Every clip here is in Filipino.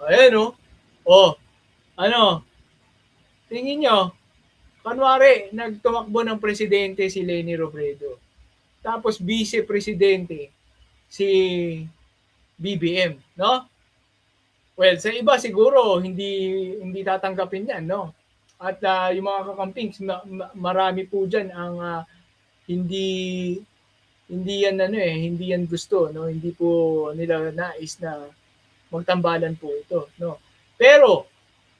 Ayan o. Oh, ano, tingin nyo, kunwari, nagtumakbo ng presidente si Leni Robredo. Tapos vice-presidente si BBM, no? Well, sa iba siguro hindi tatanggapin 'yan, no? At yung mga kakampings, marami po diyan ang hindi hindi 'yan ano hindi 'yan gusto, no? Hindi po nila nais na magtambalan po ito, no? Pero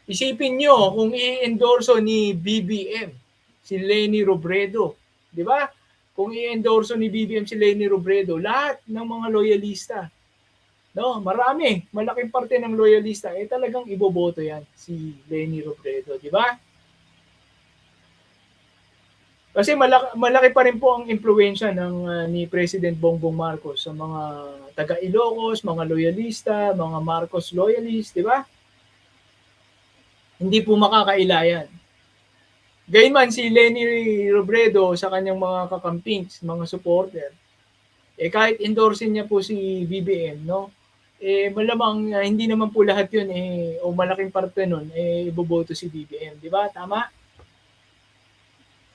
isipin nyo kung i-endorso ni BBM si Leni Robredo, di ba? Kung i-endorso ni BBM si Leni Robredo, lahat ng mga loyalista, no, marami, malaking parte ng loyalista, talagang iboboto yan si Leni Robredo, di ba? Kasi malaki pa rin po ang impluensya ni President Bongbong Marcos sa mga taga Ilocos, mga loyalista, mga Marcos loyalist, di ba? Hindi po makakailayan. Gayunman si Leni Robredo sa kanyang mga kakampings, mga supporter, kahit endorsin niya po si BBM, no? Malamang hindi naman po lahat 'yun o malaking parte nun iboboto si BBM, di ba? Tama?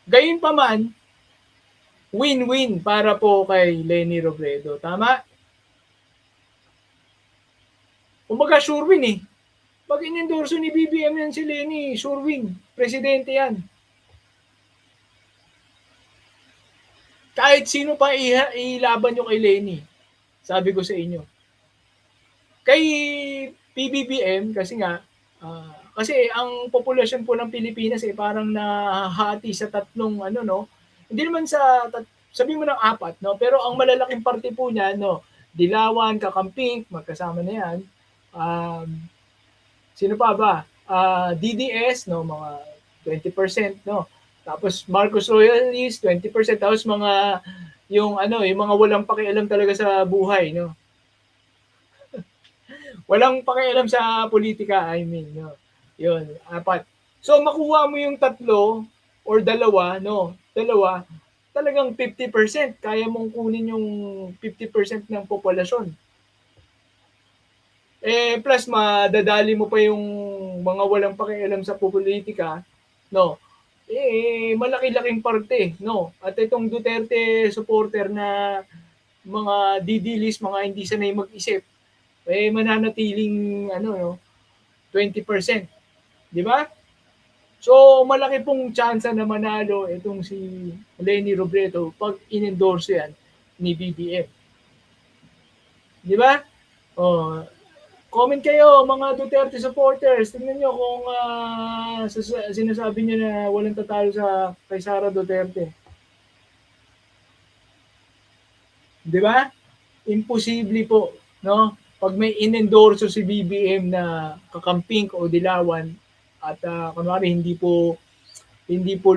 Gayunpaman, win-win para po kay Leni Robredo, tama? Kumbaga sure win eh. Pag inendorso ni BBM yan si Leni, sure win. Presidente yan. Kahit sino pa ilaban nyo kay Leni. Sabi ko sa inyo. Kay PBBM, kasi nga, kasi ang populasyon po ng Pilipinas parang nahahati sa tatlong ano, no? Hindi naman sabi mo ng apat, no? Pero ang malalaking parte po niya, no? Dilawan, Kakamping, magkasama na yan. Sino pa ba? DDS, no? Mga 20%, no? Tapos Marcos Royalist, 20%. Tapos yung mga walang pakialam talaga sa buhay, no? Walang pakialam sa politika, I mean, no. 'Yun, apat. So makuha mo yung tatlo or dalawa, no? Dalawa, talagang 50%. Kaya mong kunin yung 50% ng populasyon. Plus madadali mo pa yung mga walang pakialam sa politika, no? Malaki-laking parte, no? At itong Duterte supporter na mga didilis, mga hindi sanay mag-isip, mananatiling 20%, di ba? So malaki pong tsansa na manalo itong si Leni Robredo pag inendorso yan ni BBM. Di ba? Oh, comment kayo mga Duterte supporters. Tingnan nyo kung sinasabi niyo na walang tatalo kay Sara Duterte. Di ba? Imposible po, no? Pag may inendorso si BBM na Kakamping o Dilawan at kunwari hindi po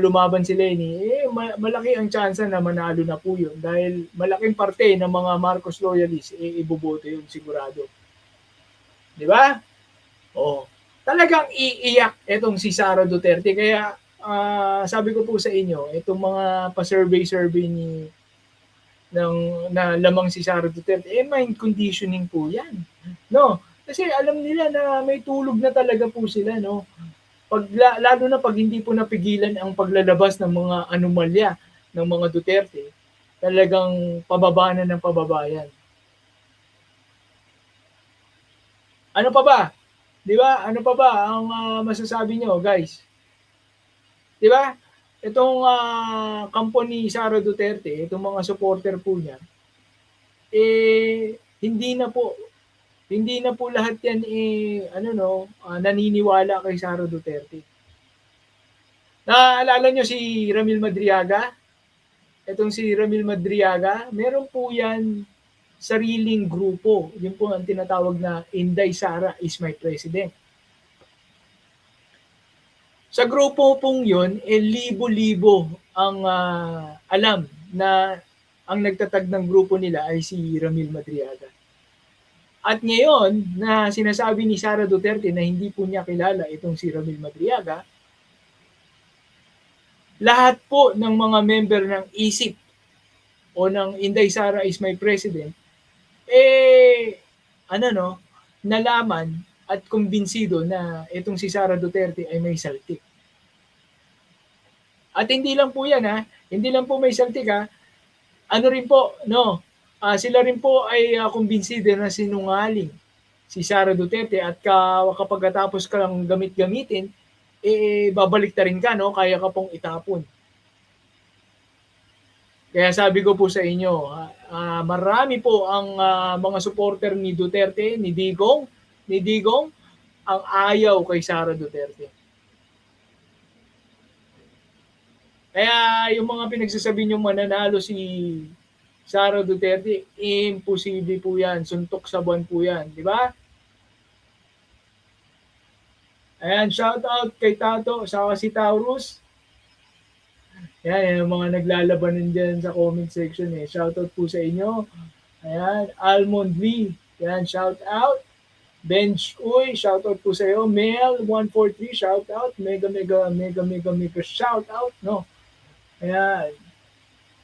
lumaban si Leni, malaki ang tsansa na manalo na po yun dahil malaking parte ng mga Marcos loyalists iboboto yun sigurado. Di ba? Oh, talagang iiyak itong si Sara Duterte. Kaya sabi ko po sa inyo, itong mga pa-survey na lamang si Sara Duterte, mind conditioning po yan. No? Kasi alam nila na may tulog na talaga po sila, no? Lalo na pag hindi po napigilan ang paglalabas ng mga anomalya ng mga Duterte, talagang pababa na ng pababayan. Ano pa ba? Di ba? Ano pa ba ang masasabi nyo, guys? Di ba? Itong kampo ni Sara Duterte, itong mga supporter po niya, hindi na po lahat yan naniniwala kay Sara Duterte. Naalala nyo si Ramil Madriaga? Itong si Ramil Madriaga, meron po yan sariling grupo. Yun po ang tinatawag na Inday Sara is my president. Sa grupo pong yun, libo-libo ang alam na ang nagtatag ng grupo nila ay si Ramil Madriaga. At ngayon, na sinasabi ni Sara Duterte na hindi po niya kilala itong si Ramil Madriaga, lahat po ng mga member ng ISIP o ng Inday Sara is my president, nalaman at kumbinsido na itong si Sara Duterte ay may saltik. At hindi lang po yan hindi lang po may saltik ano rin po, no, sila rin po ay kumbinsido na sinungaling si Sara Duterte at kapag katapos ka lang gamitin, babalik ta rin ka, no, kaya ka pong itapon. Kaya sabi ko po sa inyo, marami po ang mga supporter ni Duterte, ni Digong, ang ayaw kay Sara Duterte. Kaya yung mga pinagsasabi nyo mananalo si Sara Duterte, imposible po yan. Suntok sa buwan po yan. Di ba? Ayan, shout out kay Tato, saka si Taurus. Yan, yung mga naglalabanan dyan sa comment section Shout out po sa inyo. Ayan, Almond Lee. Yan, shout out. Bench Uy, shout out po sa iyo. Mel 143, shout out. Mega shout out, no. Ayan.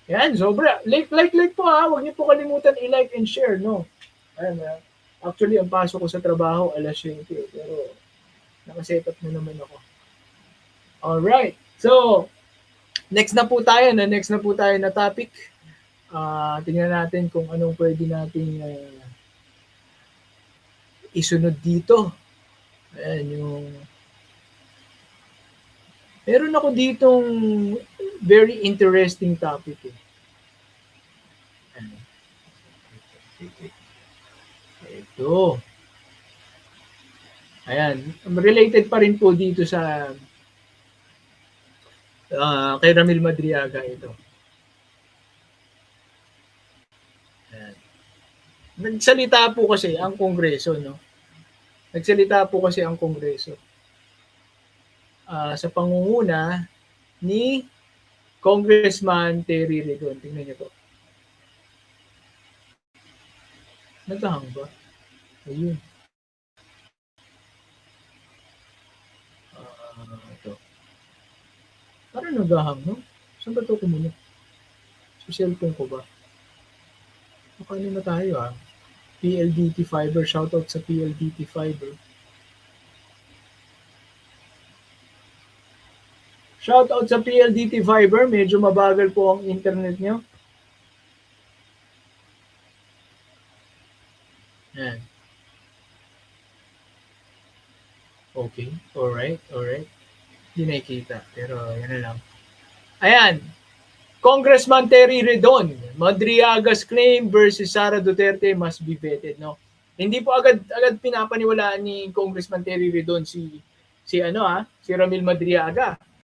Yan, sobra. Like po Huwag niyo po kalimutan i-like and share, no. Ayan, actually, ang pasok ko sa trabaho, 7:00. Pero, nakaset up na naman ako. Alright. So, next na po tayo na topic. Tingnan natin kung anong pwede nating isunod dito. Ayan yung meron ako ditong very interesting topic Ito. Ayan, related pa rin po dito sa kay Ramil Madriaga ito. Ayan. Nagsalita po kasi ang Kongreso, no? Nagsalita po kasi ang Kongreso sa pangunguna ni Congressman Terry Redon. Tingnan niyo po. Nagahang ba? Ayun. Ito. Parang nagahang, no? Saan ba ito kumunot? Sa cellphone ko ba? Makaano na tayo PLDT Fiber. Shoutout sa PLDT Fiber. Shoutout sa PLDT Fiber. Medyo mabagal po ang internet nyo. Yan. Okay. Alright. Hindi nakikita. Pero yan na lang. Ayan. Congressman Terry Redon, Madriaga's claim versus Sara Duterte must be vetted, no? Hindi po agad pinapaniwalaan ni Congressman Terry Redon si Ramil Madriaga.